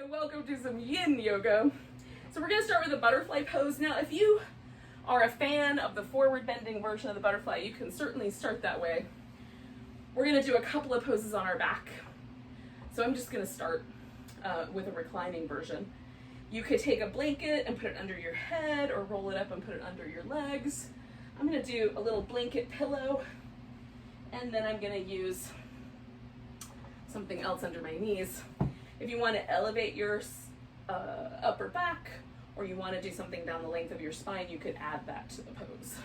welcome to some yin yoga. So we're going to start with a butterfly pose. Now, if you are a fan of the forward bending version of the butterfly, you can certainly start that way. We're going to do a couple of poses on our back. So I'm just going to start with a reclining version. You could take a blanket and put it under your head or roll it up and put it under your legs. I'm going to do a little blanket pillow, and then I'm going to use something else under my knees. If you want to elevate your upper back, or you want to do something down the length of your spine, you could add that to the pose.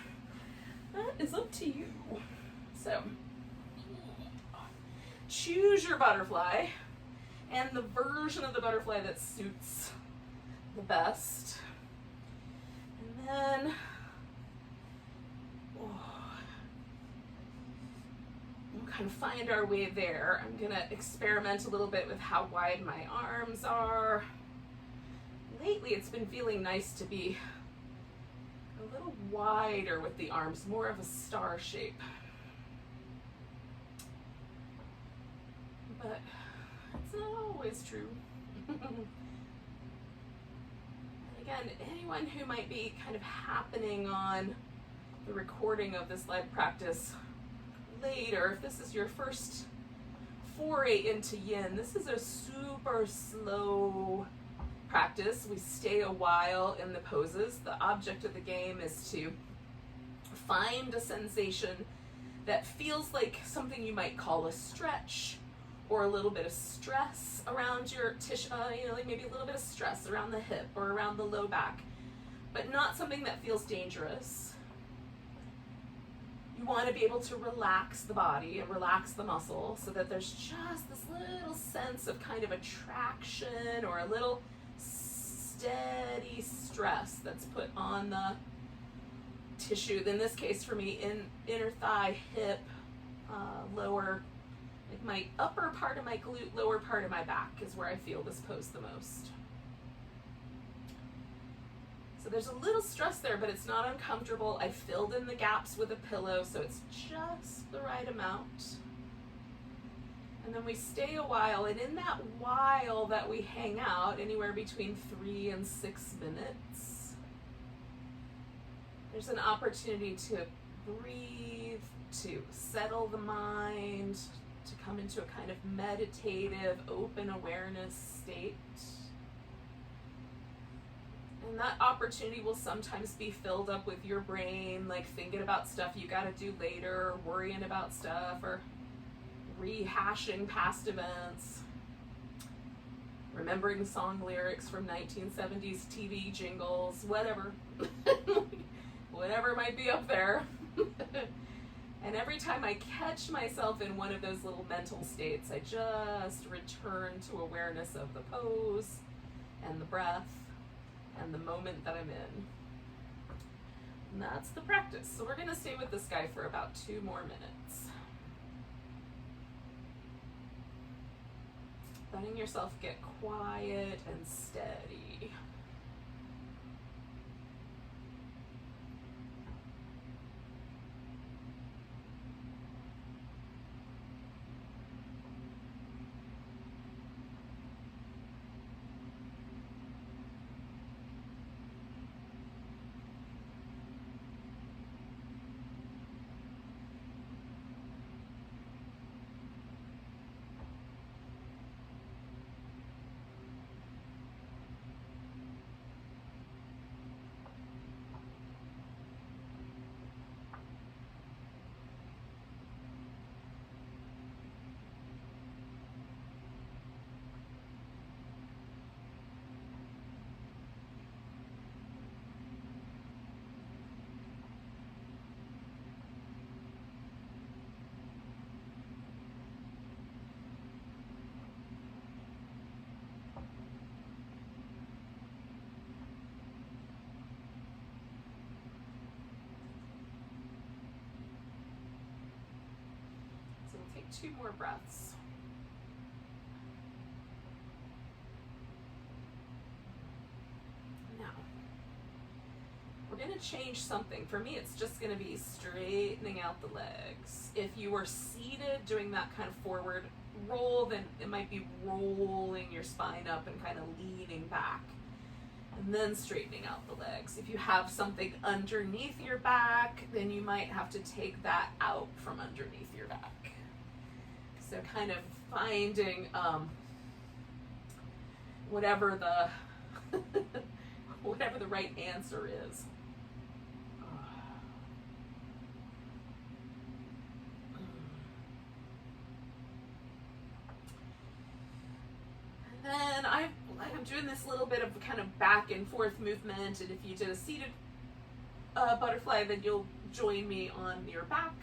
That is up to you. So, choose your butterfly and the version of the butterfly that suits the best. And then, we'll kind of find our way there. I'm gonna experiment a little bit with how wide my arms are. Lately, it's been feeling nice to be a little wider with the arms, more of a star shape. But it's not always true. And again, anyone who might be kind of happening on the recording of this live practice later, if this is your first foray into yin, this is a super slow practice. We stay a while in the poses. The object of the game is to find a sensation that feels like something you might call a stretch or a little bit of stress around your tissue, like maybe a little bit of stress around the hip or around the low back, but not something that feels dangerous. You want to be able to relax the body and relax the muscle so that there's just this little sense of kind of attraction or a little steady stress that's put on the tissue. In this case for me, inner thigh, hip, lower, like my upper part of my glute, lower part of my back is where I feel this pose the most. So there's a little stress there, but it's not uncomfortable. I filled in the gaps with a pillow, so it's just the right amount. And then we stay a while, and in that while that we hang out, anywhere between 3 and 6 minutes, there's an opportunity to breathe, to settle the mind, to come into a kind of meditative, open awareness state. And that opportunity will sometimes be filled up with your brain, like thinking about stuff you gotta do later, or worrying about stuff, or rehashing past events, remembering song lyrics from 1970s TV jingles, whatever. Whatever might be up there. And every time I catch myself in one of those little mental states, I just return to awareness of the pose and the breath and the moment that I'm in. And that's the practice. So we're gonna stay with this guy for about 2 more minutes. Letting yourself get quiet and steady. So we'll take 2 more breaths. Now, we're going to change something. For me, it's just going to be straightening out the legs. If you were seated doing that kind of forward roll, then it might be rolling your spine up and kind of leaning back. And then straightening out the legs. If you have something underneath your back, then you might have to take that out from underneath your back. So kind of finding whatever the whatever the right answer is. And then I'm doing this little bit of kind of back and forth movement, and if you did a seated butterfly, then you'll join me on your back.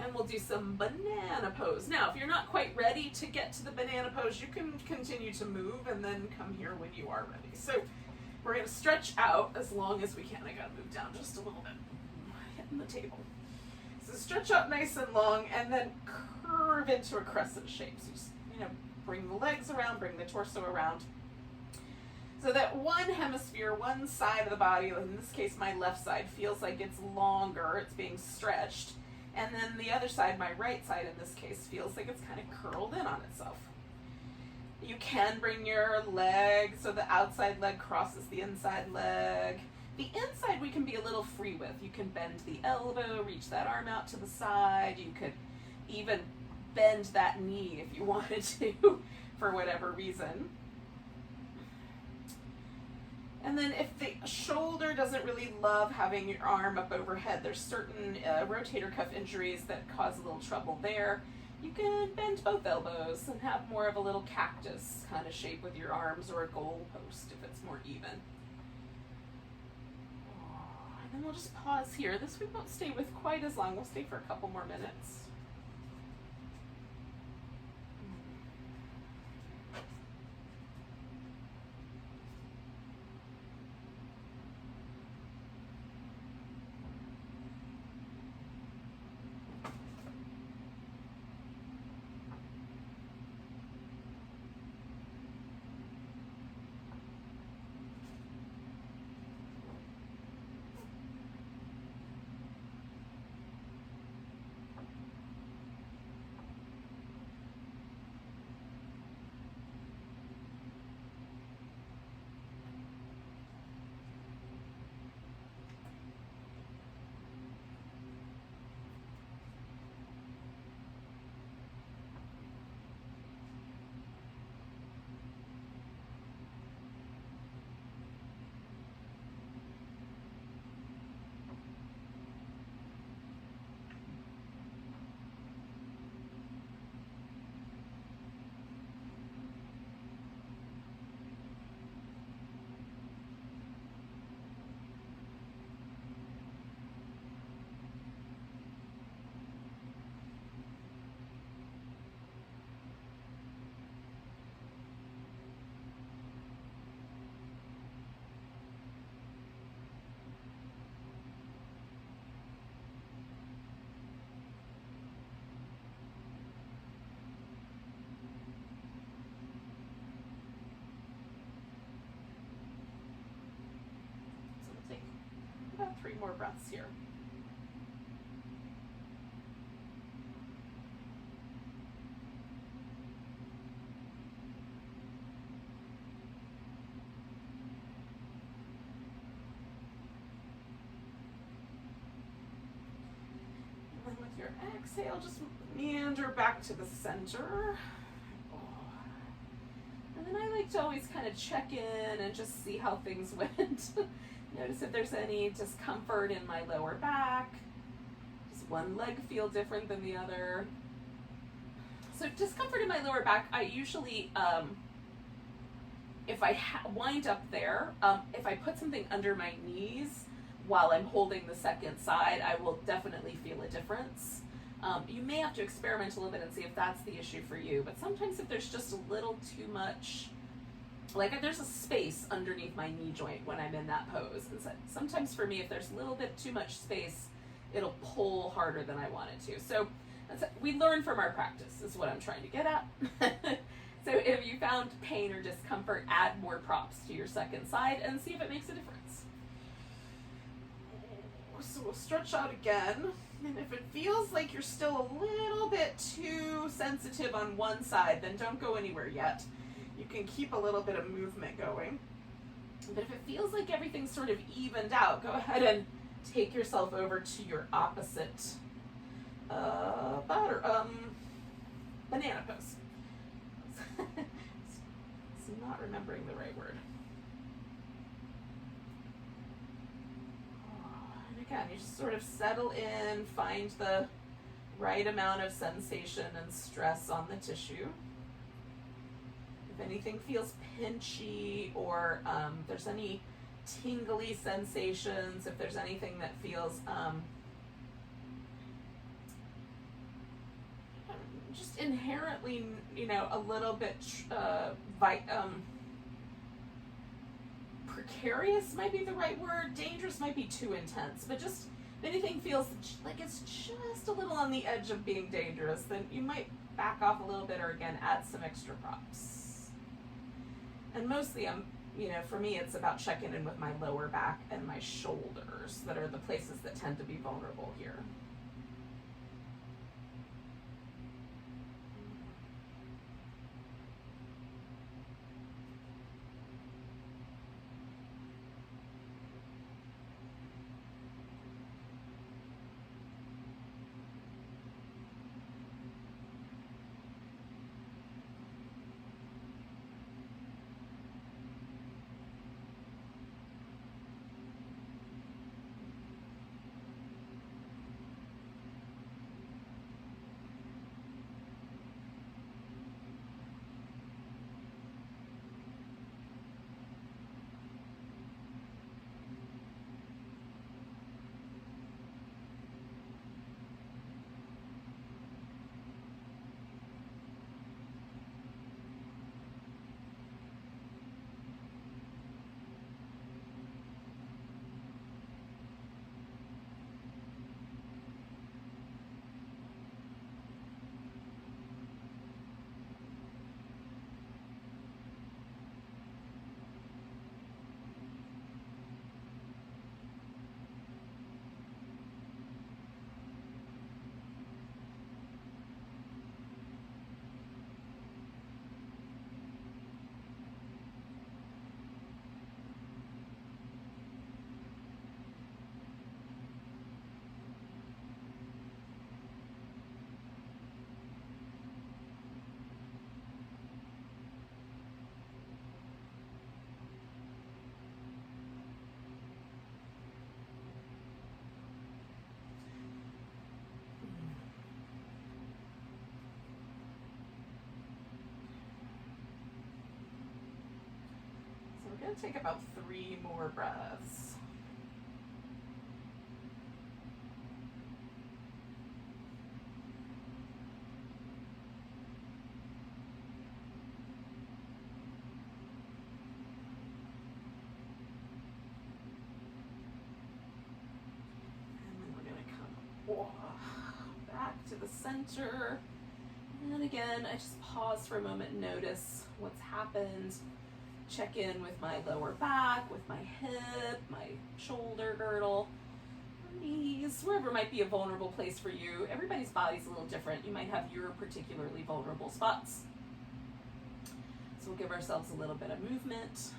And we'll do some banana pose. Now, if you're not quite ready to get to the banana pose, you can continue to move and then come here when you are ready. So we're going to stretch out as long as we can. I got to move down just a little bit, hitting the table. So stretch out nice and long, and then curve into a crescent shape. So just, bring the legs around, bring the torso around. So that one hemisphere, one side of the body, in this case my left side, feels like it's longer, it's being stretched. And then the other side, my right side in this case, feels like it's kind of curled in on itself. You can bring your leg so the outside leg crosses the inside leg. The inside we can be a little free with. You can bend the elbow, reach that arm out to the side. You could even bend that knee if you wanted to, for whatever reason. And then if the shoulder doesn't really love having your arm up overhead, there's certain rotator cuff injuries that cause a little trouble there. You can bend both elbows and have more of a little cactus kind of shape with your arms, or a goal post if it's more even. And then we'll just pause here. This we won't stay with quite as long. We'll stay for a couple more minutes. About 3 more breaths here. And then with your exhale, just meander back to the center. And then I like to always kind of check in and just see how things went. Notice if there's any discomfort in my lower back. Does one leg feel different than the other? So discomfort in my lower back, I usually, if I wind up there, if I put something under my knees while I'm holding the second side, I will definitely feel a difference. You may have to experiment a little bit and see if that's the issue for you, but sometimes if there's just a little too much, like if there's a space underneath my knee joint when I'm in that pose, and so sometimes for me, if there's a little bit too much space, it'll pull harder than I want it to. So we learn from our practice is what I'm trying to get at. So if you found pain or discomfort, add more props to your second side and see if it makes a difference. So we'll stretch out again. And if it feels like you're still a little bit too sensitive on one side, then don't go anywhere yet. You can keep a little bit of movement going. But if it feels like everything's sort of evened out, go ahead and take yourself over to your opposite banana pose. It's not remembering the right word. And again, you just sort of settle in, find the right amount of sensation and stress on the tissue. If anything feels pinchy, or there's any tingly sensations, if there's anything that feels just inherently, a little bit precarious might be the right word. Dangerous might be too intense, but just if anything feels like it's just a little on the edge of being dangerous, then you might back off a little bit, or again, add some extra props. And mostly, for me, it's about checking in with my lower back and my shoulders that are the places that tend to be vulnerable here. We're going to take about 3 more breaths. And then we're going to come back to the center. And again, I just pause for a moment and notice what's happened. Check in with my lower back, with my hip, my shoulder girdle, knees, wherever might be a vulnerable place for you. Everybody's body's a little different. You might have your particularly vulnerable spots. So we'll give ourselves a little bit of movement.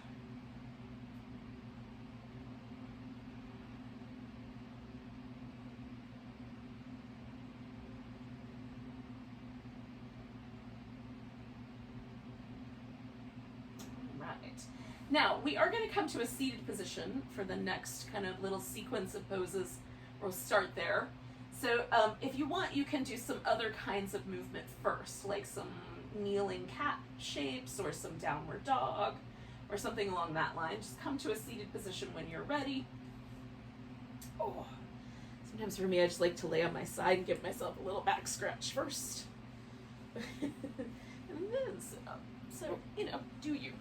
Now, we are going to come to a seated position for the next kind of little sequence of poses. We'll start there. So if you want, you can do some other kinds of movement first, like some kneeling cat shapes or some downward dog or something along that line. Just come to a seated position when you're ready. Oh, sometimes for me, I just like to lay on my side and give myself a little back scratch first. And then sit up. So, do you.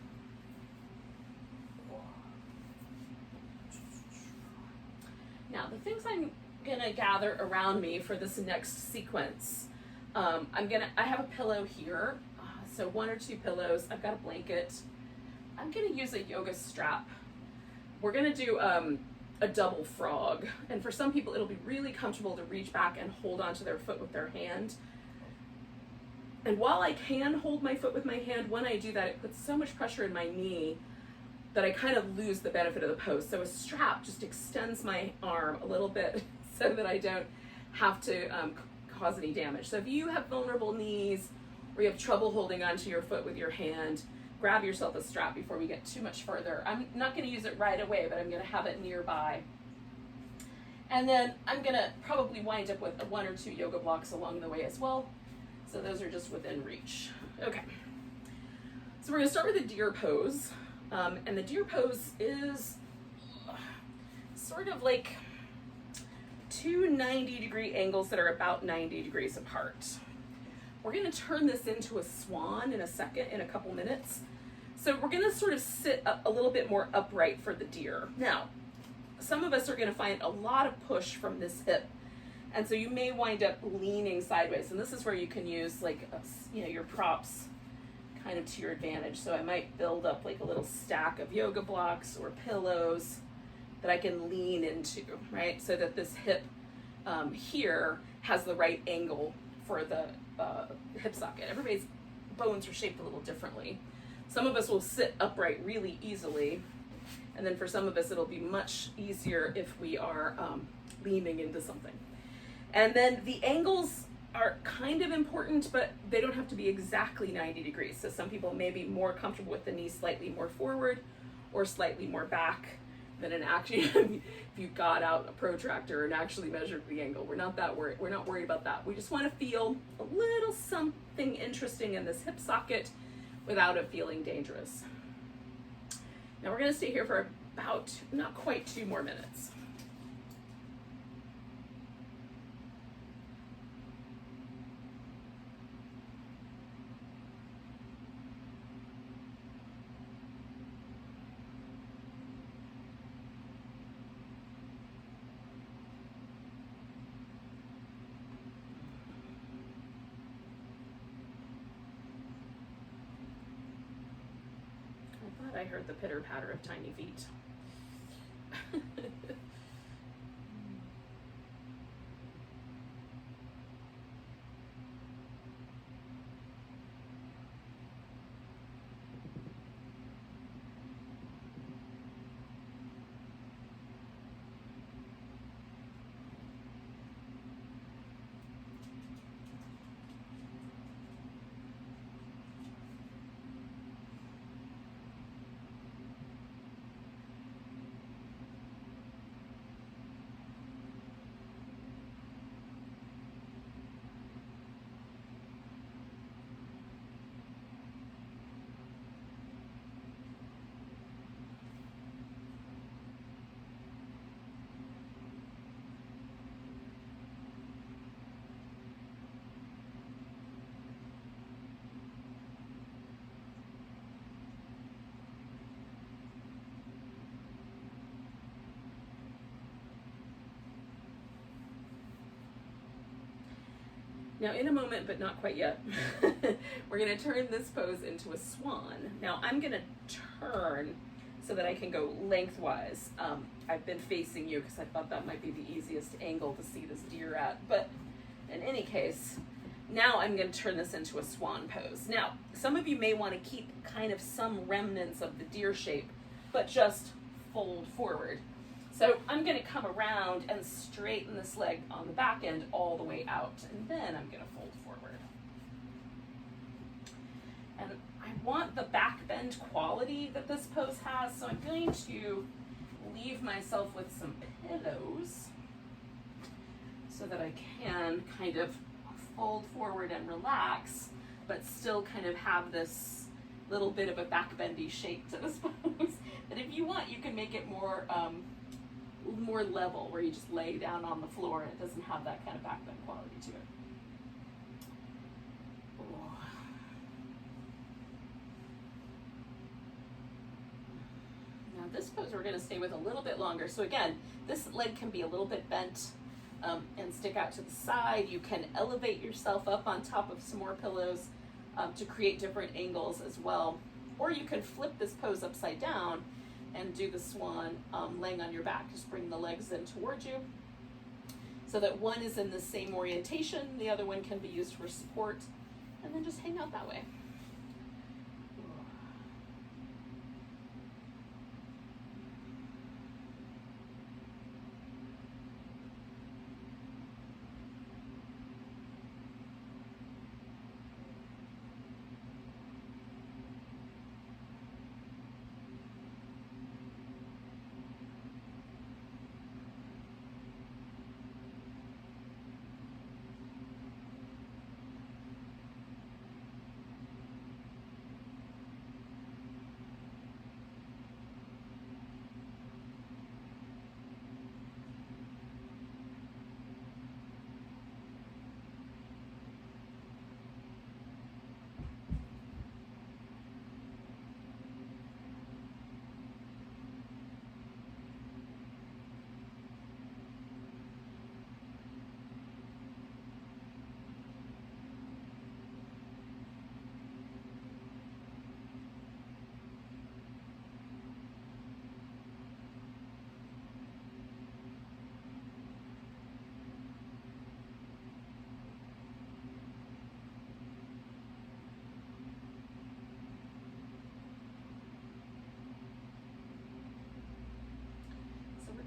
Now, the things I'm gonna gather around me for this next sequence, I have a pillow here, so 1 or 2 pillows. I've got a blanket. I'm gonna use a yoga strap. We're gonna do a double frog. And for some people, it'll be really comfortable to reach back and hold onto their foot with their hand. And while I can hold my foot with my hand, when I do that, it puts so much pressure in my knee that I kind of lose the benefit of the pose. So a strap just extends my arm a little bit so that I don't have to cause any damage. So if you have vulnerable knees or you have trouble holding onto your foot with your hand, grab yourself a strap before we get too much further. I'm not going to use it right away, but I'm going to have it nearby. And then I'm going to probably wind up with 1 or 2 yoga blocks along the way as well. So those are just within reach. Okay. So we're going to start with the deer pose. And the deer pose is sort of like 2 90-degree angles that are about 90 degrees apart. We're going to turn this into a swan in a second, in a couple minutes. So we're going to sort of sit a little bit more upright for the deer. Now, some of us are going to find a lot of push from this hip. And so you may wind up leaning sideways. And this is where you can use like, your props kind of to your advantage. So I might build up like a little stack of yoga blocks or pillows that I can lean into, right? So that this hip here has the right angle for the hip socket. Everybody's bones are shaped a little differently. Some of us will sit upright really easily, and then for some of us it'll be much easier if we are leaning into something. And then the angles are kind of important, but they don't have to be exactly 90 degrees. So some people may be more comfortable with the knee slightly more forward or slightly more back than an actually, if you got out a protractor and actually measured the angle. We're not that worried. We're not worried about that. We just want to feel a little something interesting in this hip socket without it feeling dangerous. Now we're going to stay here for about, not quite 2 more minutes. I heard the pitter patter of tiny feet. Now in a moment, but not quite yet, we're going to turn this pose into a swan. Now I'm going to turn so that I can go lengthwise. I've been facing you because I thought that might be the easiest angle to see this deer at. But in any case, now I'm going to turn this into a swan pose. Now, some of you may want to keep kind of some remnants of the deer shape, but just fold forward. So I'm going to come around and straighten this leg on the back end all the way out, and then I'm going to fold forward. And I want the back bend quality that this pose has, so I'm going to leave myself with some pillows so that I can kind of fold forward and relax, but still kind of have this little bit of a back bendy shape to this pose. And if you want, you can make it more level, where you just lay down on the floor and it doesn't have that kind of back bend quality to it. Oh. Now this pose we're going to stay with a little bit longer. So again, this leg can be a little bit bent and stick out to the side. You can elevate yourself up on top of some more pillows to create different angles as well. Or you can flip this pose upside down and do the swan laying on your back. Just bring the legs in towards you so that one is in the same orientation, the other one can be used for support, and then just hang out that way.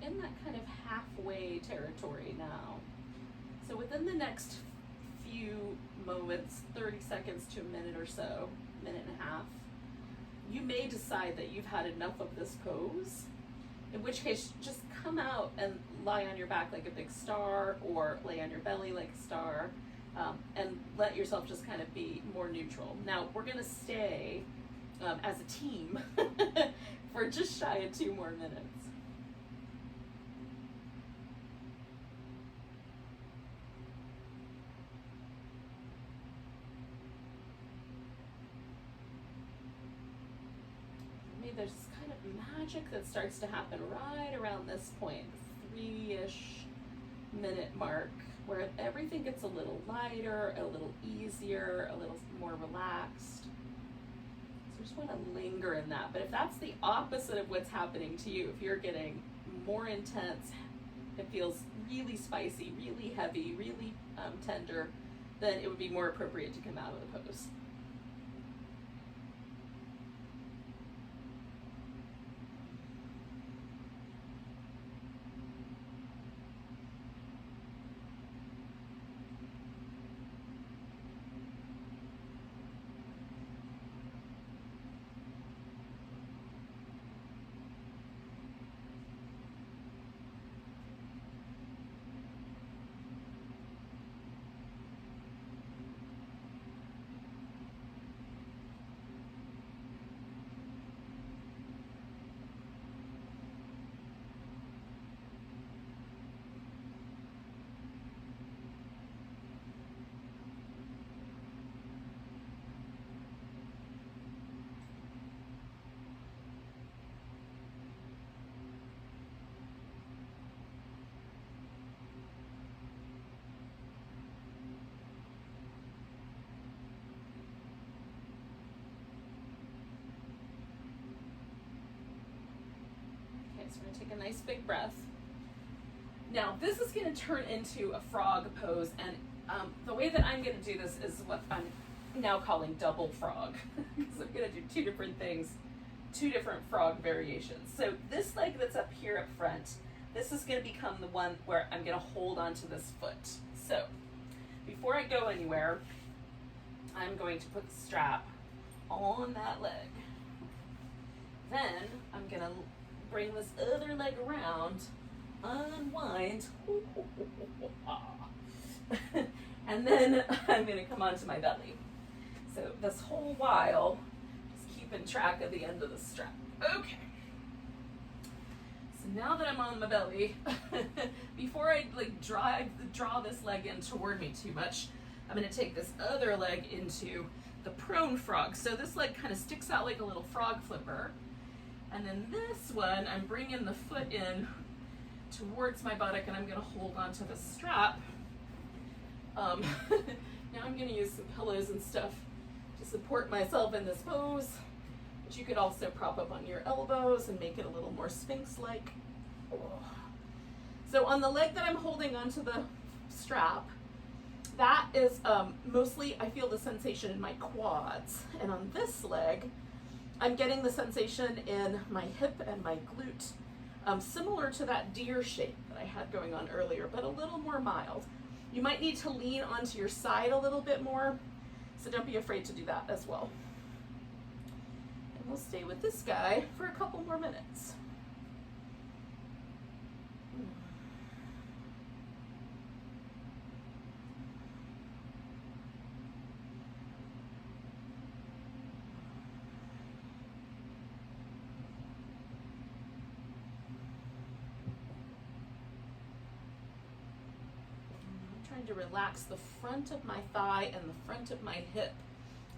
In that kind of halfway territory now. So within the next few moments, 30 seconds to a minute or so, minute and a half, you may decide that you've had enough of this pose, in which case just come out and lie on your back like a big star, or lay on your belly like a star, and let yourself just kind of be more neutral. Now we're gonna stay as a team for just shy of 2 more minutes. There's this kind of magic that starts to happen right around this point, 3-ish minute mark, where everything gets a little lighter, a little easier, a little more relaxed. So I just want to linger in that. But if that's the opposite of what's happening to you, if you're getting more intense, it feels really spicy, really heavy, really tender, then it would be more appropriate to come out of the pose. So we're gonna take a nice big breath. Now this is gonna turn into a frog pose, and the way that I'm gonna do this is what I'm now calling double frog, because I'm gonna do 2 different things, 2 different frog variations. So this leg that's up here up front, this is gonna become the one where I'm gonna hold onto this foot. So before I go anywhere, I'm going to put the strap on that leg. Then I'm gonna bring this other leg around, unwind, and then I'm gonna come onto my belly. So this whole while, just keeping track of the end of the strap. Okay. So now that I'm on my belly, before I draw this leg in toward me too much, I'm gonna take this other leg into the prone frog. So this leg kind of sticks out like a little frog flipper. And then this one, I'm bringing the foot in towards my buttock, and I'm gonna hold onto the strap. Now I'm gonna use some pillows and stuff to support myself in this pose. But you could also prop up on your elbows and make it a little more Sphinx-like. So on the leg that I'm holding onto the strap, that is mostly, I feel the sensation in my quads. And on this leg, I'm getting the sensation in my hip and my glute, similar to that deer shape that I had going on earlier, but a little more mild. You might need to lean onto your side a little bit more, so don't be afraid to do that as well. And we'll stay with this guy for a couple more minutes. To relax the front of my thigh and the front of my hip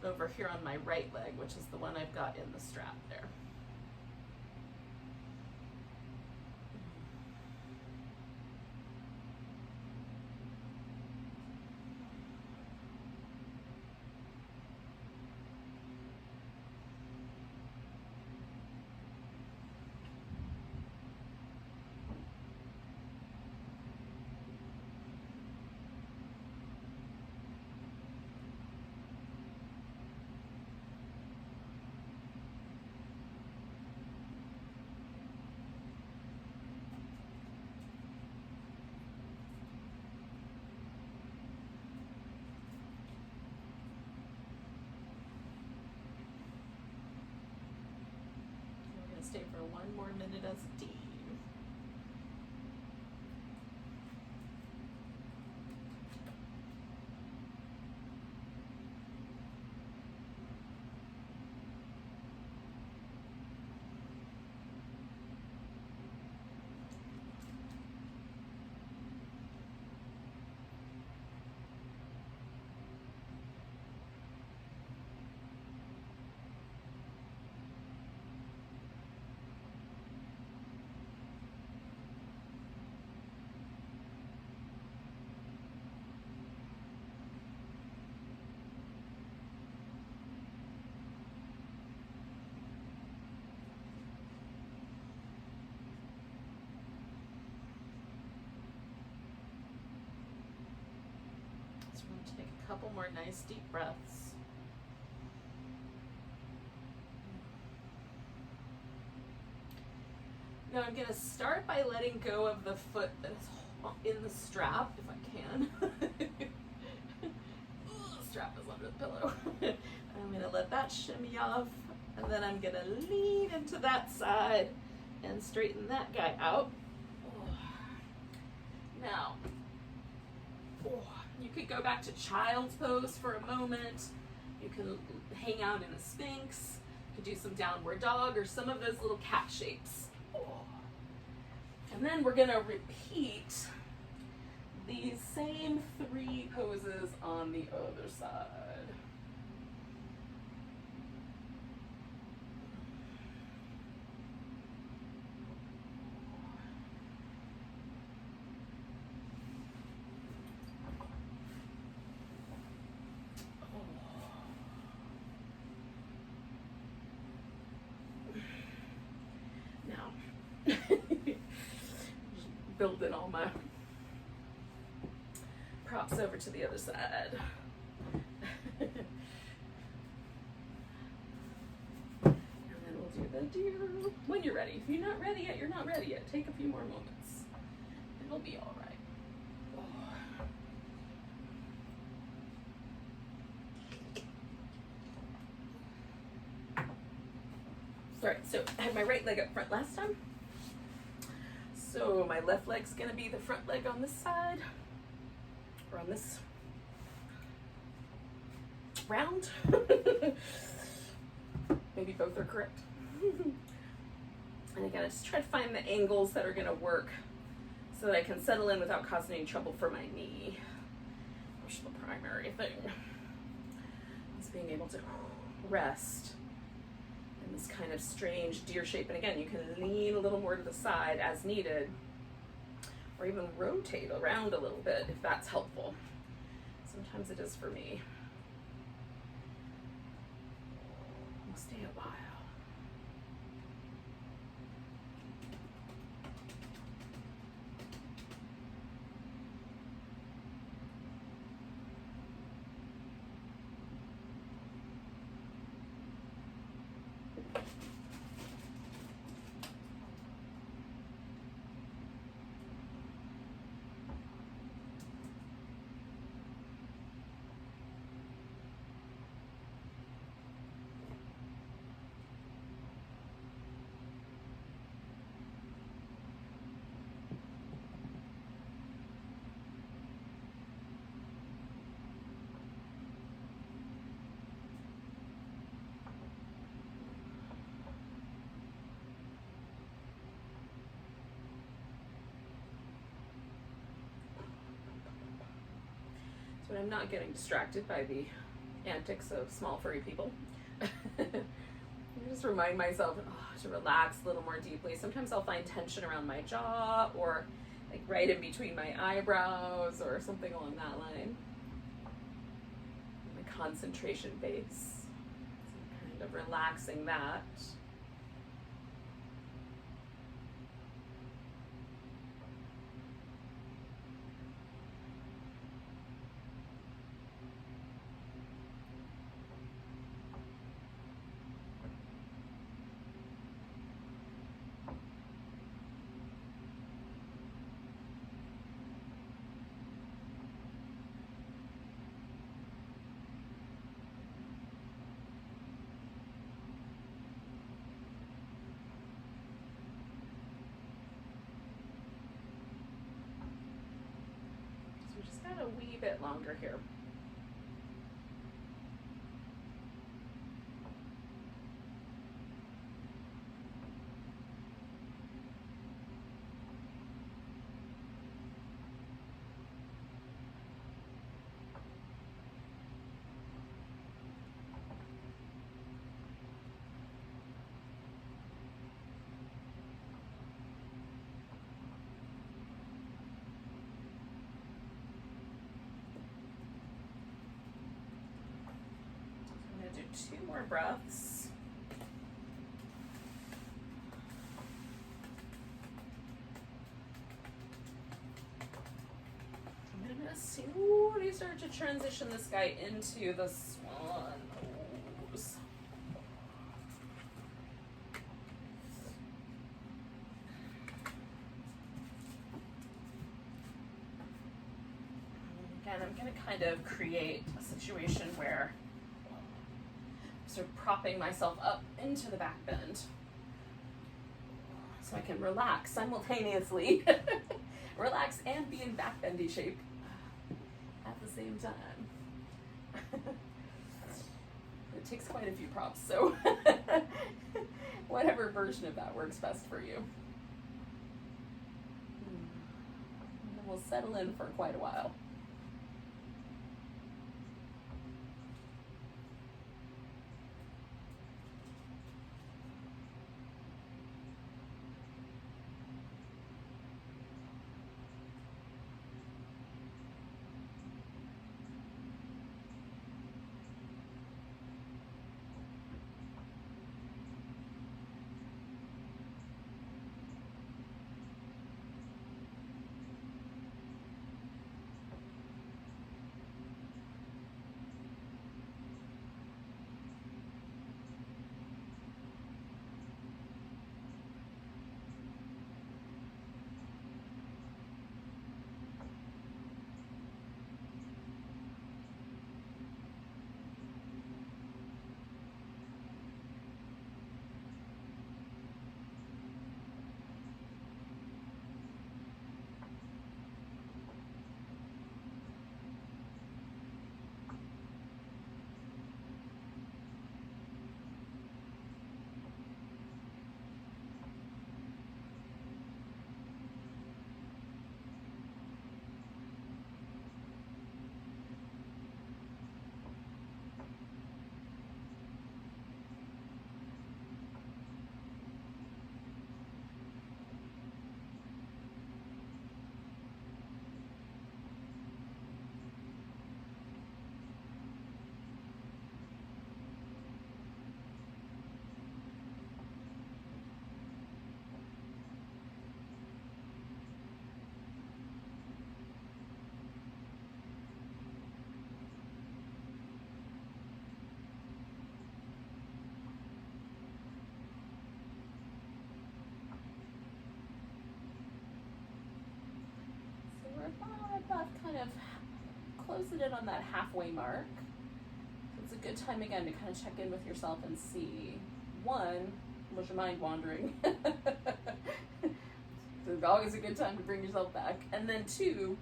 over here on my right leg, which is the one I've got in the strap there. Stay for one more minute as a team. Take a couple more nice deep breaths. Now I'm going to start by letting go of the foot that is in the strap, if I can. The strap is under the pillow. I'm going to let that shimmy off, and then I'm going to lean into that side and straighten that guy out. Now, you could go back to child's pose for a moment. You can hang out in a Sphinx. You could do some downward dog or some of those little cat shapes. And then we're gonna repeat these same 3 poses on the other side. Building all my props over to the other side. And then we'll do the deer when you're ready. If you're not ready yet, you're not ready yet. Take a few more moments. It'll be all right. All right, so I had my right leg up front last time. So my left leg's gonna be the front leg on this side, or on this round. Maybe both are correct. And I gotta just try to find the angles that are gonna work so that I can settle in without causing any trouble for my knee, which is the primary thing. Is being able to rest in this kind of strange deer shape. And again, you can lean a little more to the side as needed, or even rotate around a little bit if that's helpful. Sometimes it is for me. We'll stay a while. when I'm not getting distracted by the antics of small furry people. I just remind myself to relax a little more deeply. Sometimes I'll find tension around my jaw or like right in between my eyebrows or something along that line. My concentration base. So kind of relaxing that. A wee bit longer here. Do 2 more breaths. And I'm going to slowly start to transition this guy into the swan pose. Again, I'm going to kind of create a situation where sort of propping myself up into the back bend so I can relax simultaneously. Relax and be in back bendy shape at the same time. It takes quite a few props, so whatever version of that works best for you. And then we'll settle in for quite a while. About kind of closing in on that halfway mark. So it's a good time again to kind of check in with yourself and see, 1, was your mind wandering? So it's always a good time to bring yourself back. And then 2,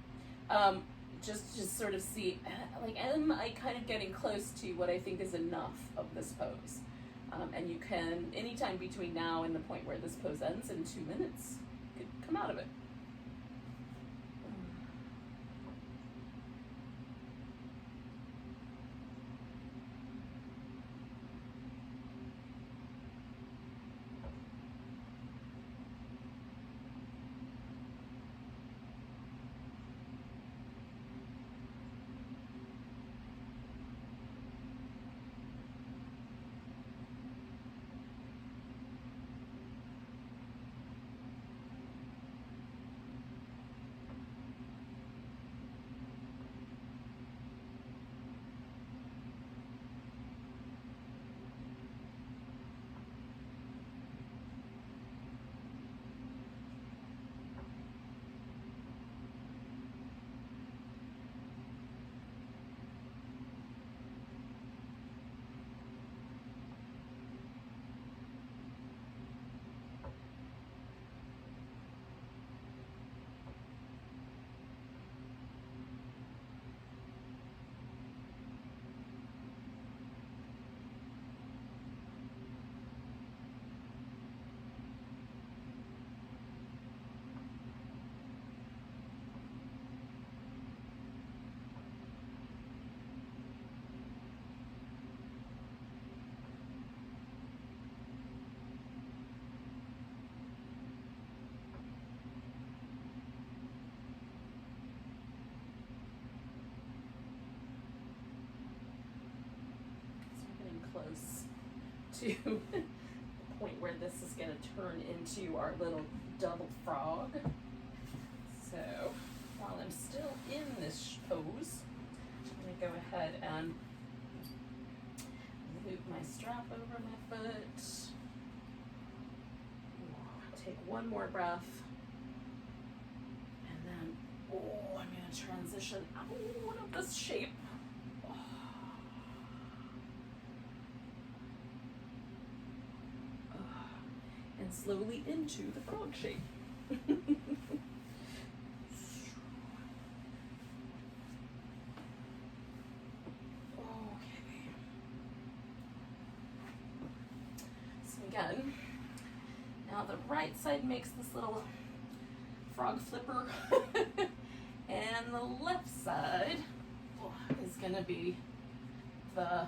just sort of see, like, am I kind of getting close to what I think is enough of this pose? And you can, anytime between now and the point where this pose ends in 2 minutes, you could come out of it. to the point where this is going to turn into our little double frog. So while I'm still in this pose, I'm going to go ahead and loop my strap over my foot. Take one more breath. And then, I'm going to transition out of this shape. And slowly into the frog shape. Okay. So again, now the right side makes this little frog flipper, and the left side is going to be the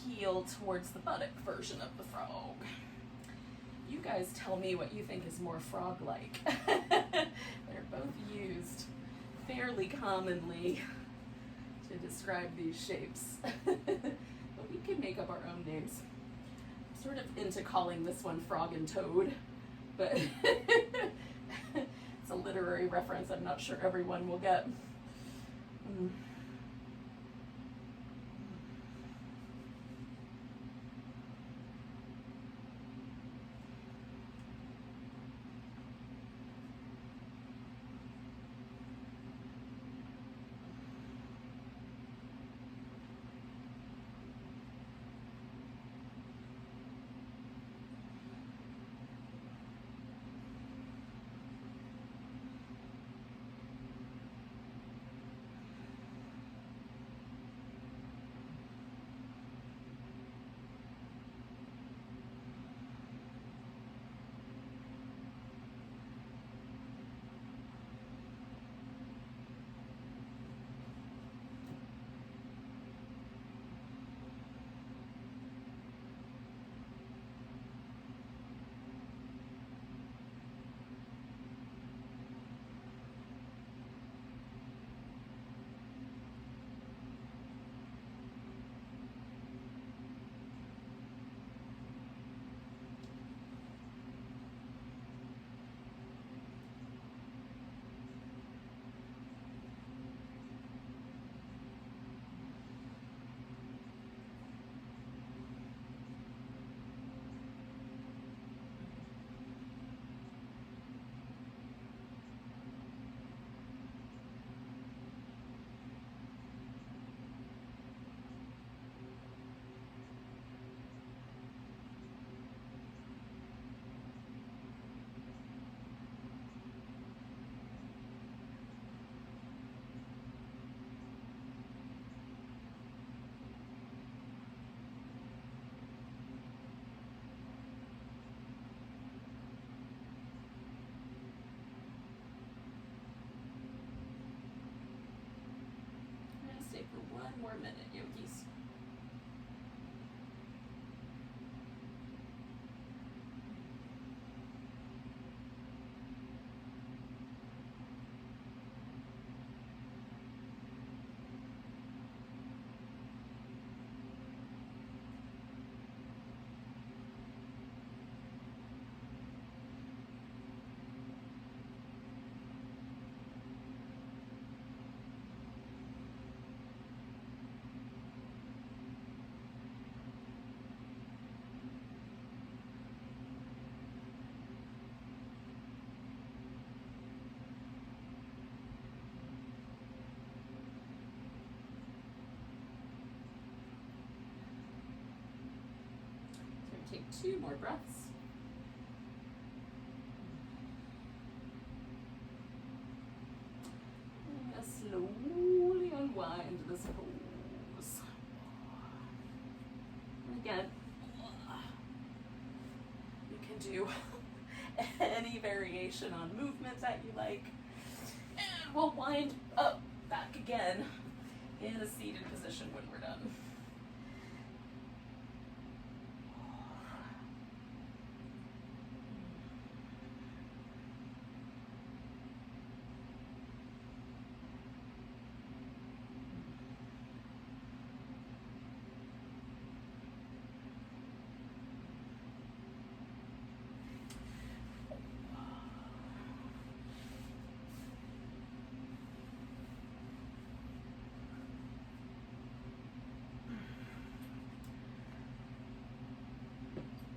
heel towards the buttock version of the frog. You guys tell me what you think is more frog-like. They're both used fairly commonly to describe these shapes. But we can make up our own names. I'm sort of into calling this one Frog and Toad, but it's a literary reference I'm not sure everyone will get. Stay for one more minute, yogis. Take 2 more breaths. And slowly unwind this pose. And again, you can do any variation on movement that you like. And we'll wind up back again in a seated position when we're done.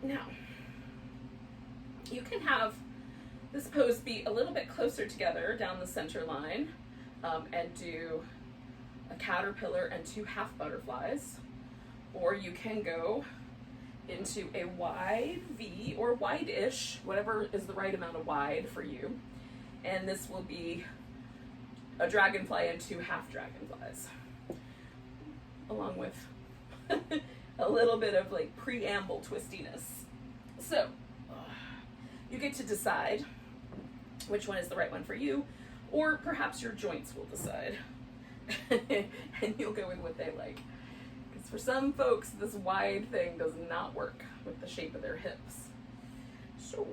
Now, you can have this pose be a little bit closer together down the center line, and do a caterpillar and 2 half butterflies, or you can go into a wide V or wide-ish, whatever is the right amount of wide for you, and this will be a dragonfly and 2 half dragonflies, along with a little bit of like preamble twistiness. So you get to decide which one is the right one for you, or perhaps your joints will decide and you'll go with what they like. Because for some folks, this wide thing does not work with the shape of their hips. So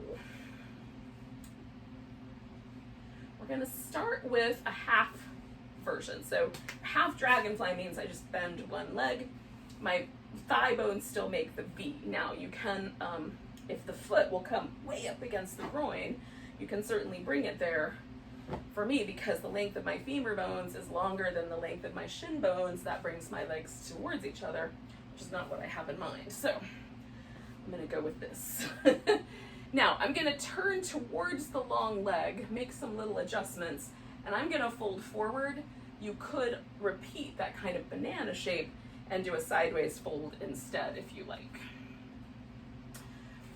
we're gonna start with a half version. So half dragonfly means I just bend one leg. My thigh bones still make the V. Now you can, if the foot will come way up against the groin, you can certainly bring it there. For me, because the length of my femur bones is longer than the length of my shin bones, that brings my legs towards each other, which is not what I have in mind. So I'm gonna go with this. Now I'm gonna turn towards the long leg, make some little adjustments, and I'm gonna fold forward. You could repeat that kind of banana shape and do a sideways fold instead if you like.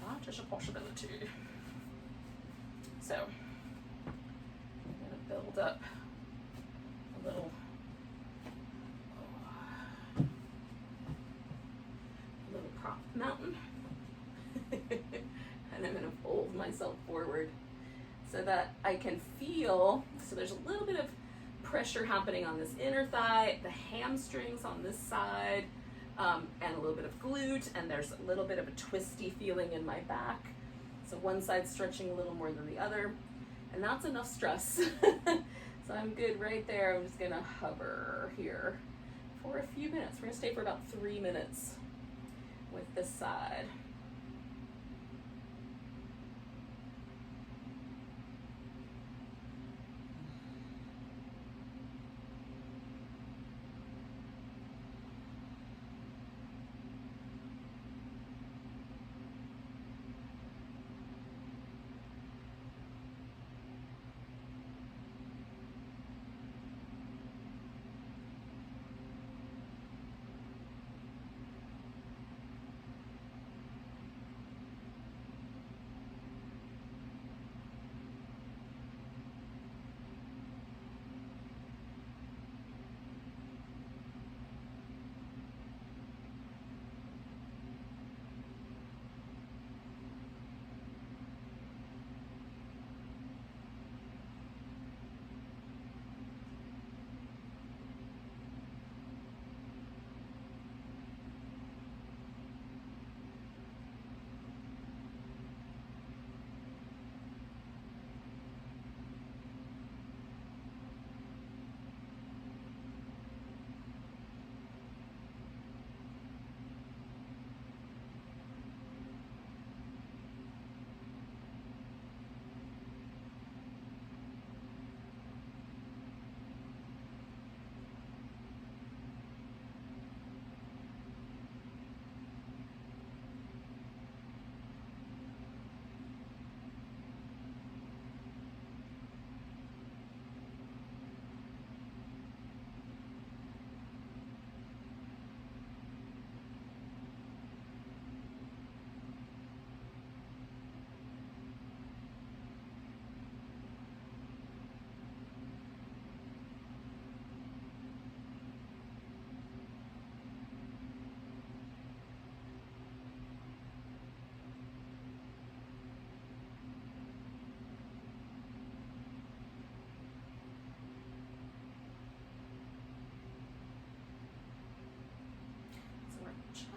That is a possibility. So I'm gonna build up a little prop mountain. And I'm gonna fold myself forward so that I can feel, so there's a little bit of pressure happening on this inner thigh, the hamstrings on this side, and a little bit of glute, and there's a little bit of a twisty feeling in my back. So one side's stretching a little more than the other, and that's enough stress. So I'm good right there. I'm just gonna hover here for a few minutes. We're gonna stay for about 3 minutes with this side.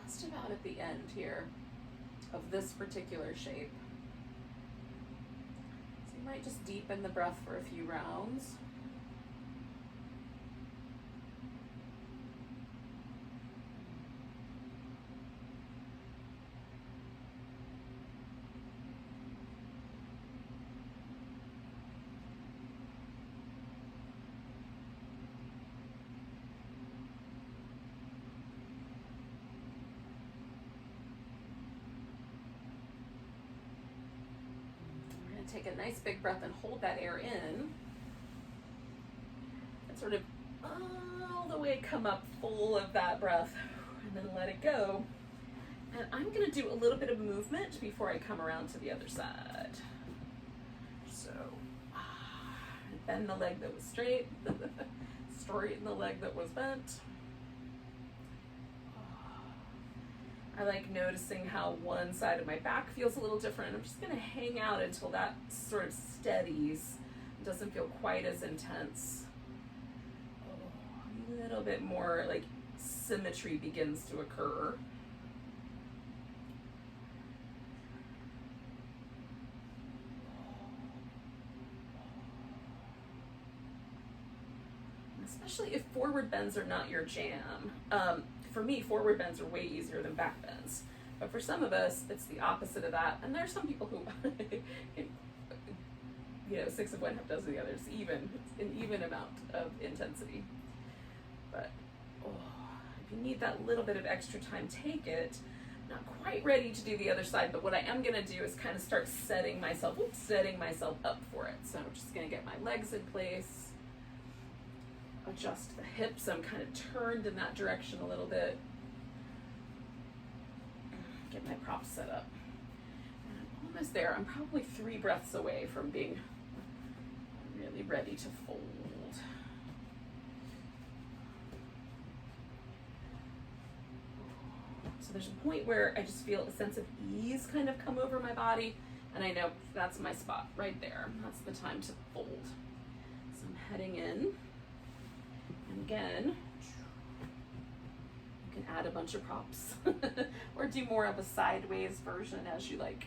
Just about at the end here of this particular shape. So you might just deepen the breath for a few rounds. take a nice big breath and hold that air in. And sort of all the way come up full of that breath. And then let it go. And I'm going to do a little bit of movement before I come around to the other side. So, bend the leg that was straight. Straighten the leg that was bent. I like noticing how one side of my back feels a little different. I'm just going to hang out until that sort of steadies. It doesn't feel quite as intense. A little bit more like symmetry begins to occur. Especially if forward bends are not your jam. For me, forward bends are way easier than back bends. But for some of us, it's the opposite of that. And there are some people who, 6 of one, half dozen of the others, an even amount of intensity. But if you need that little bit of extra time, take it. Not quite ready to do the other side, but what I am gonna do is kind of start setting myself up for it. So I'm just gonna get my legs in place. Adjust the hips. I'm kind of turned in that direction a little bit. Get my props set up. And I'm almost there. I'm probably 3 breaths away from being really ready to fold. So there's a point where I just feel a sense of ease kind of come over my body, and I know that's my spot right there. That's the time to fold. So I'm heading in. And again, you can add a bunch of props or do more of a sideways version as you like.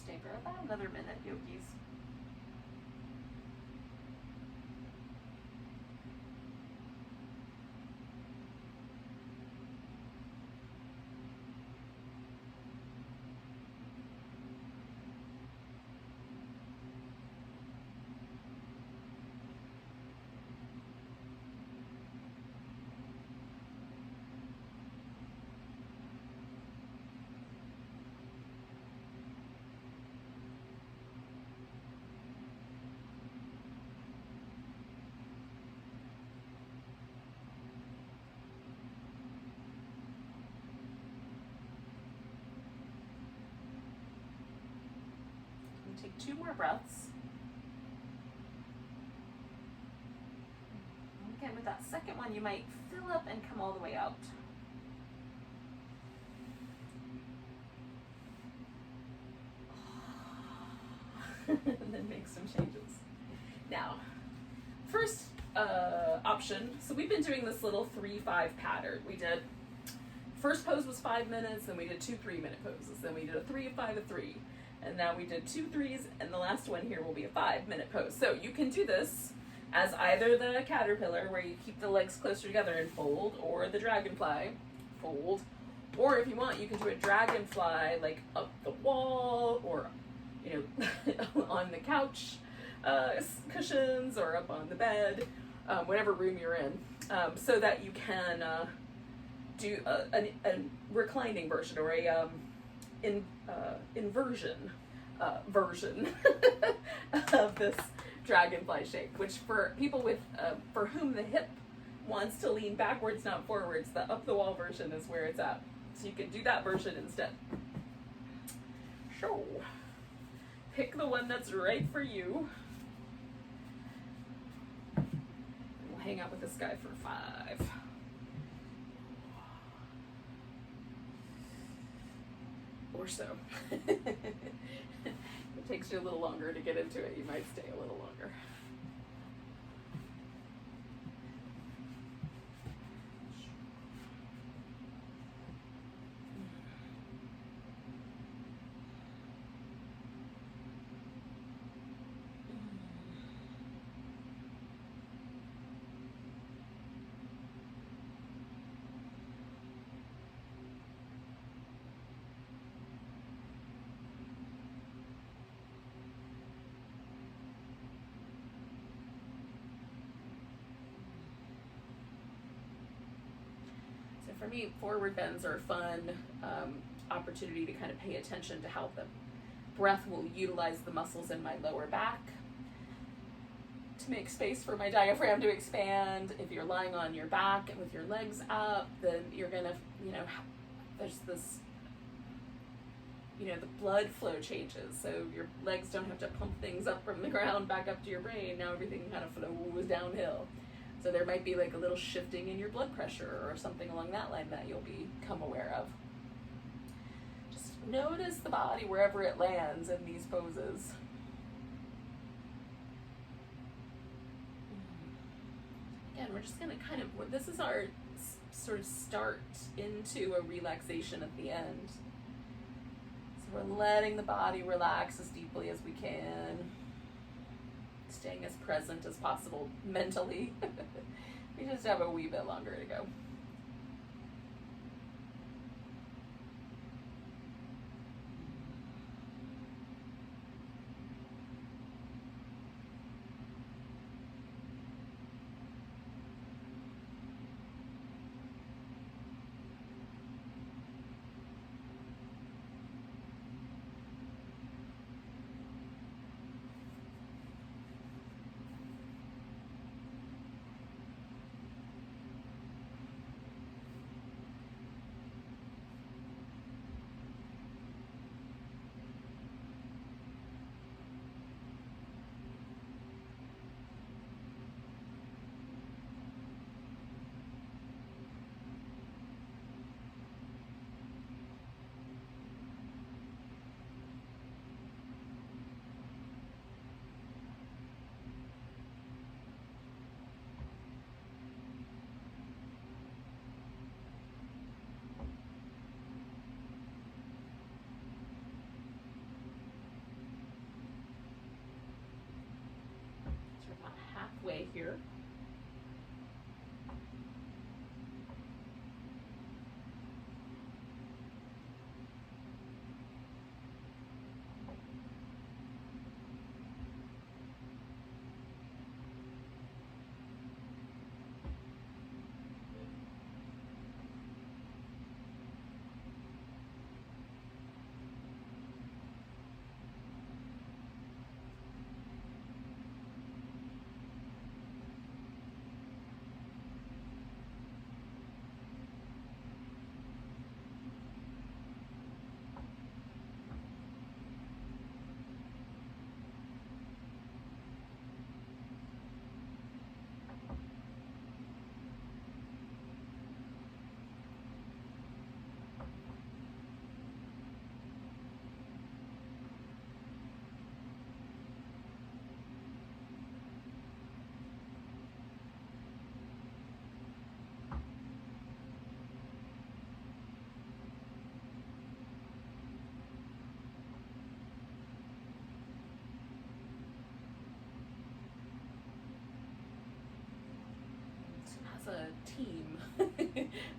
Stay for about another minute, yogis. more breaths. And again, with that second one, you might fill up and come all the way out. And then make some changes. Now, first option, so we've been doing this little 3-5 pattern. We did, first pose was 5 minutes, then we did 2 3-minute poses, then we did a 3, a 5, a 3, and now we did 2 3s, and the last one here will be a 5-minute pose. So you can do this as either the caterpillar, where you keep the legs closer together and fold, or the dragonfly, fold, or if you want, you can do a dragonfly like up the wall, or you know, on the couch cushions, or up on the bed, whatever room you're in, so that you can do a reclining version, or a inversion version of this dragonfly shape, which for people with for whom the hip wants to lean backwards, not forwards, the up the wall version is where it's at. So you can do that version instead. So pick the one that's right for you. We'll hang out with this guy for 5. Or so. If it takes you a little longer to get into it, you might stay a little longer. For me, forward bends are a fun opportunity to kind of pay attention to how the breath will utilize the muscles in my lower back to make space for my diaphragm to expand. If you're lying on your back and with your legs up, then you're gonna, you know, there's this, you know, the blood flow changes. So your legs don't have to pump things up from the ground back up to your brain. Now everything kind of flows downhill. So there might be like a little shifting in your blood pressure or something along that line that you'll become aware of. Just notice the body wherever it lands in these poses. Again, we're just gonna kind of, this is our sort of start into a relaxation at the end. So we're letting the body relax as deeply as we can. Staying as present as possible mentally. We just have a wee bit longer to go. Halfway here. as a team,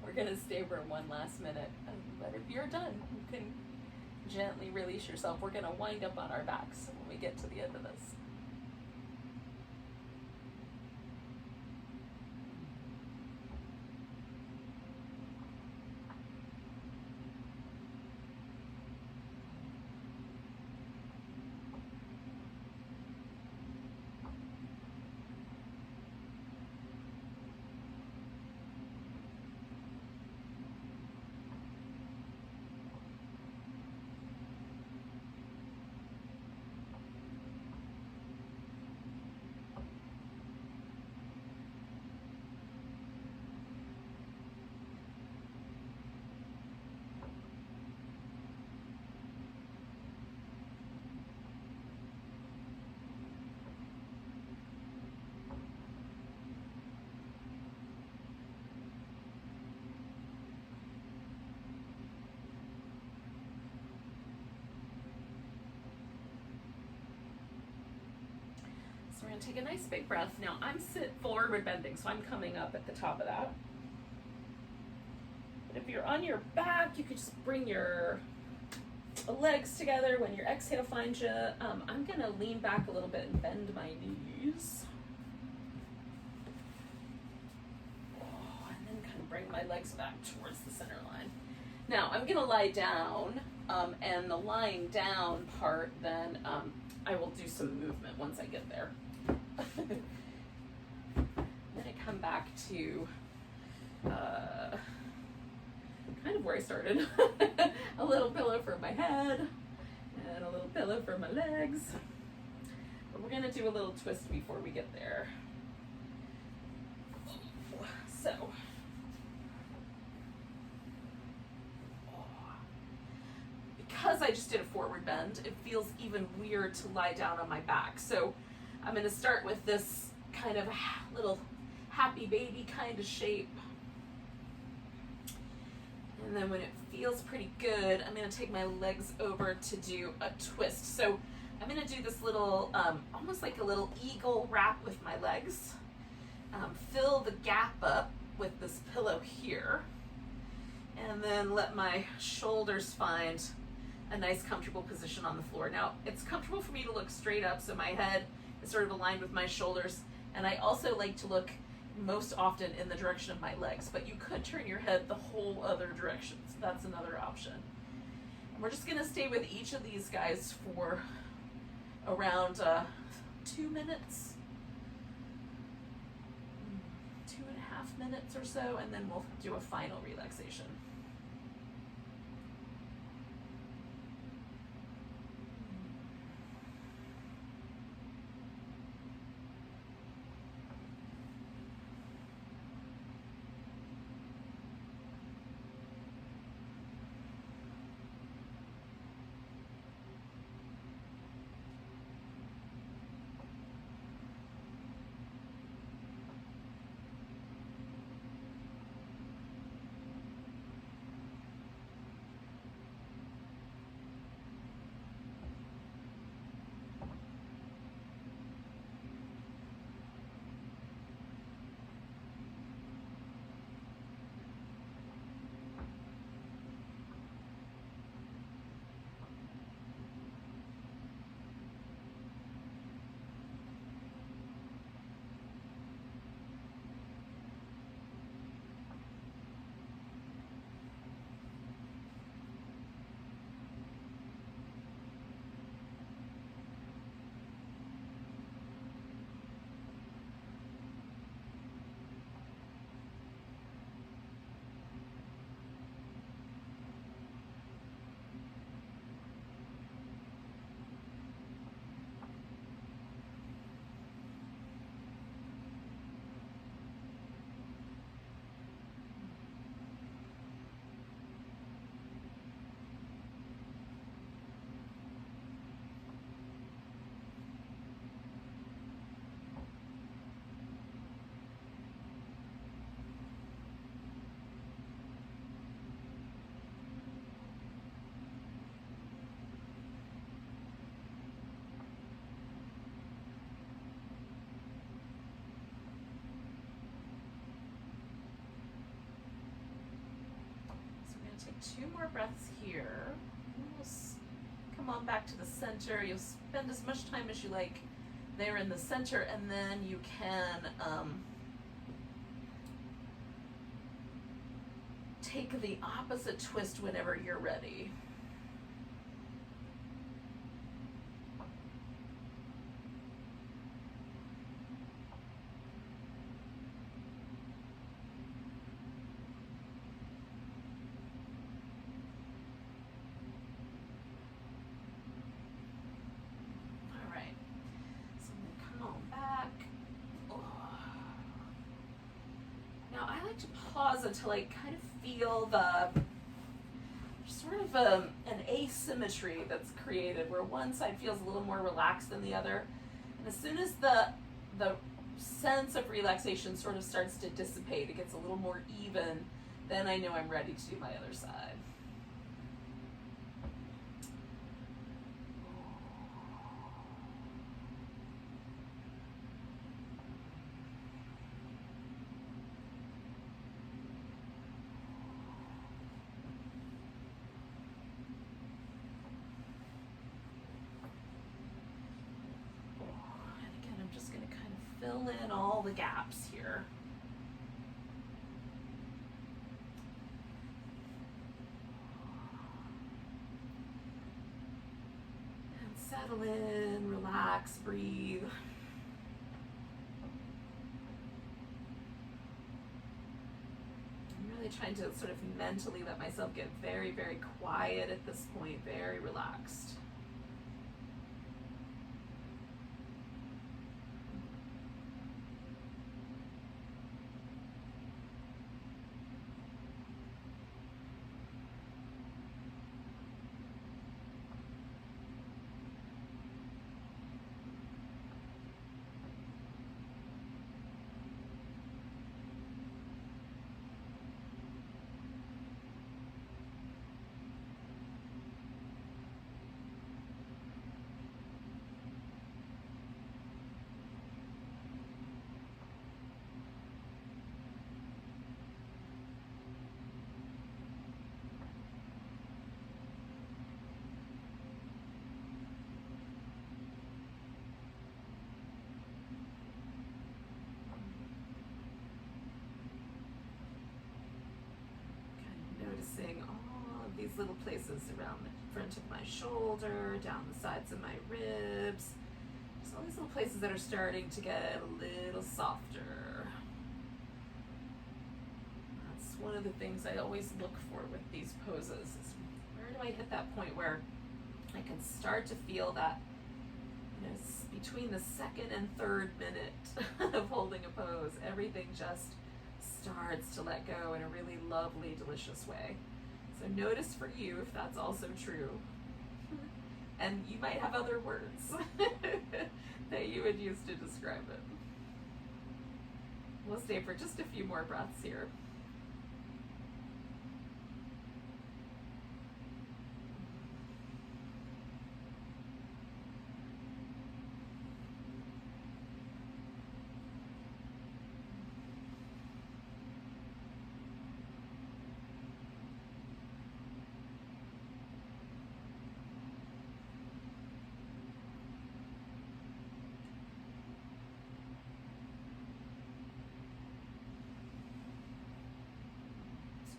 we're going to stay for one last minute. But if you're done, you can gently release yourself. We're going to wind up on our backs when we get to the end of this. So we're going to take a nice big breath. Now I'm forward bending, so I'm coming up at the top of that. But if you're on your back, you could just bring your legs together. When your exhale finds you, I'm going to lean back a little bit and bend my knees. Oh, and then kind of bring my legs back towards the center line. Now I'm going to lie down, and the lying down part, then I will do some movement once I get there. Then I come back to kind of where I started. A little pillow for my head and a little pillow for my legs. But we're going to do a little twist before we get there. So, because I just did a forward bend, it feels even weird to lie down on my back. So I'm going to start with this kind of little happy baby kind of shape. And then when it feels pretty good, I'm going to take my legs over to do a twist. So I'm going to do this little, almost like a little eagle wrap with my legs. Fill the gap up with this pillow here. And then let my shoulders find a nice comfortable position on the floor. Now, it's comfortable for me to look straight up, so my head is sort of aligned with my shoulders. And I also like to look most often in the direction of my legs, but you could turn your head the whole other direction, so that's another option. And we're just gonna stay with each of these guys for around 2 minutes, 2.5 minutes or so, and then we'll do a final relaxation. take 2 more breaths here. Come on back to the center. You'll spend as much time as you like there in the center, and then you can take the opposite twist whenever you're ready. To pause until I kind of feel the sort of an asymmetry that's created where one side feels a little more relaxed than the other, and as soon as the sense of relaxation sort of starts to dissipate, it gets a little more even, then I know I'm ready to do my other side. Fill in all the gaps here. And settle in, relax, breathe. I'm really trying to sort of mentally let myself get very, very quiet at this point, very relaxed. Noticing all of these little places around the front of my shoulder, down the sides of my ribs. Just all these little places that are starting to get a little softer. That's one of the things I always look for with these poses is where do I hit that point where I can start to feel that, you know, between the second and third minute of holding a pose, everything just starts to let go in a really lovely, delicious way. So notice for you if that's also true. And you might have other words that you would use to describe it. We'll stay for just a few more breaths here.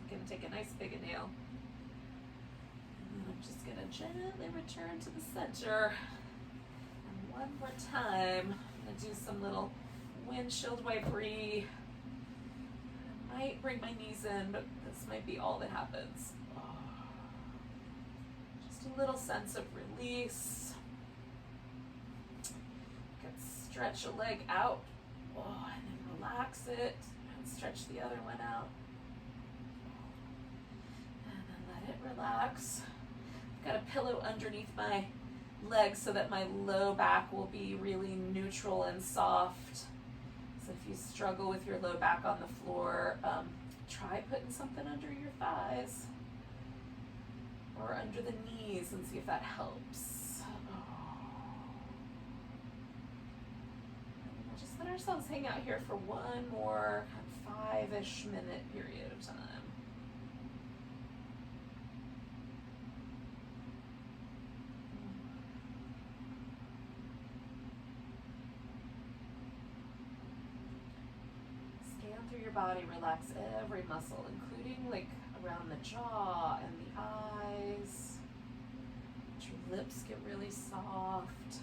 Going to take a nice big inhale. And then I'm just going to gently return to the center. And one more time, I'm going to do some little windshield wipery. I might bring my knees in, but this might be all that happens. Just a little sense of release. You can stretch a leg out. And then relax it. And stretch the other one out. Relax. I've got a pillow underneath my legs so that my low back will be really neutral and soft. So if you struggle with your low back on the floor, try putting something under your thighs or under the knees and see if that helps. We'll just let ourselves hang out here for one more 5-ish minute period of time. through your body, relax every muscle, including like around the jaw and the eyes. Let your lips get really soft.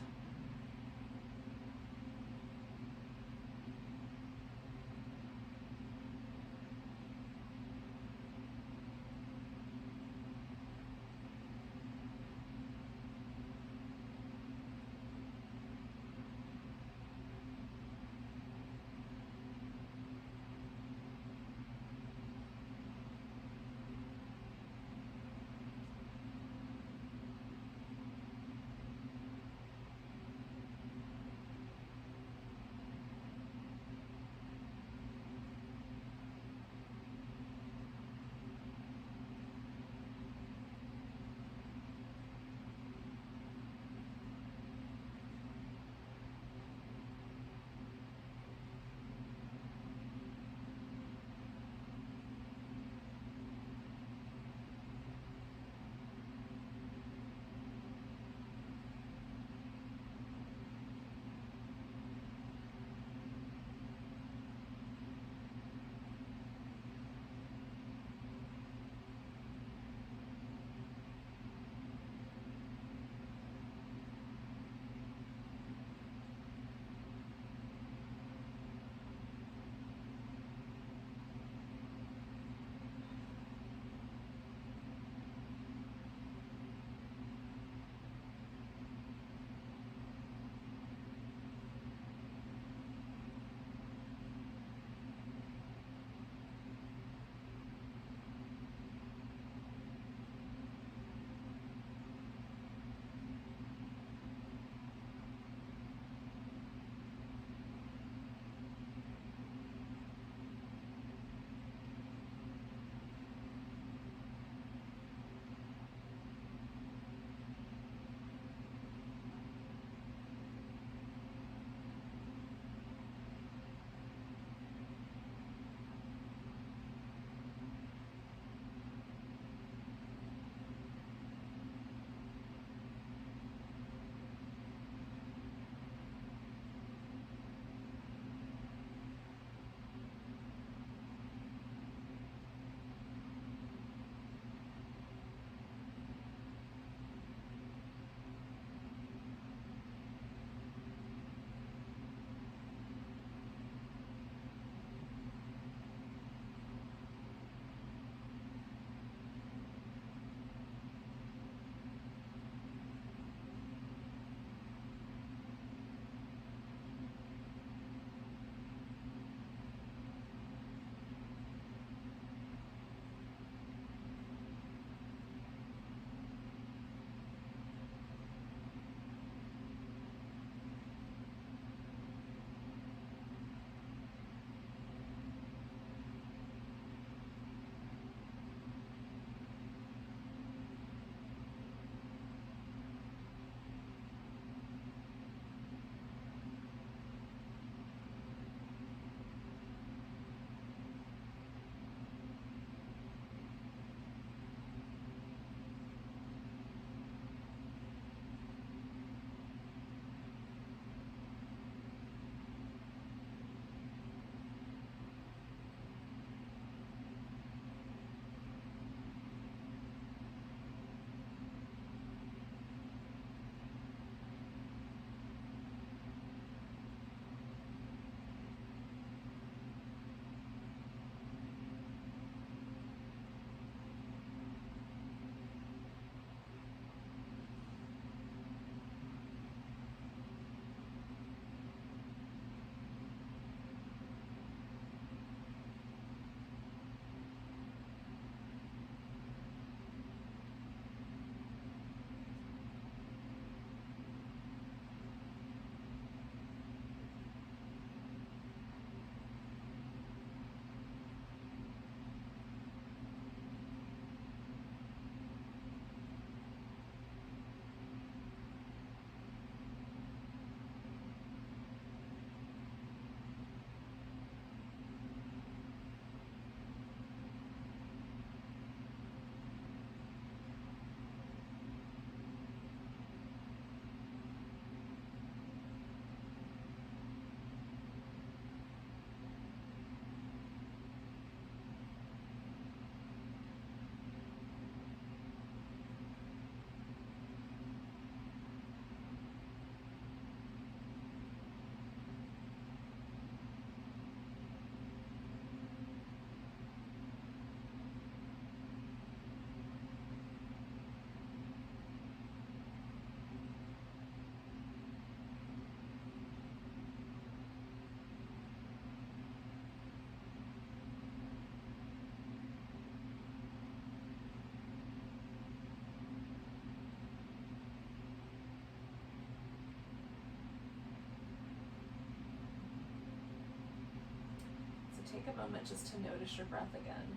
take a moment just to notice your breath again.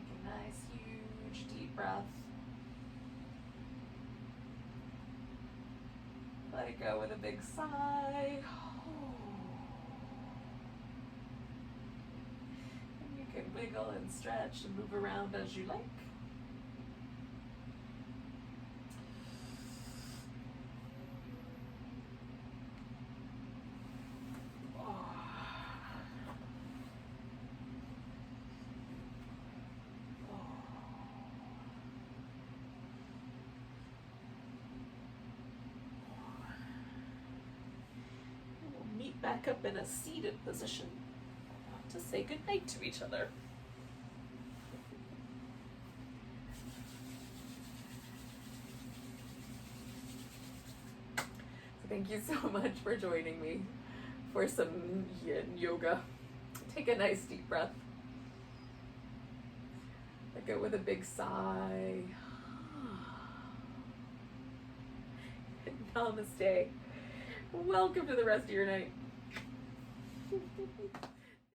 Take a nice, huge, deep breath. Let it go with a big sigh. And you can wiggle and stretch and move around as you like. Back up in a seated position to say goodnight to each other. So thank you so much for joining me for some yin yoga. Take a nice deep breath. Let go with a big sigh. Namaste. Welcome to the rest of your night.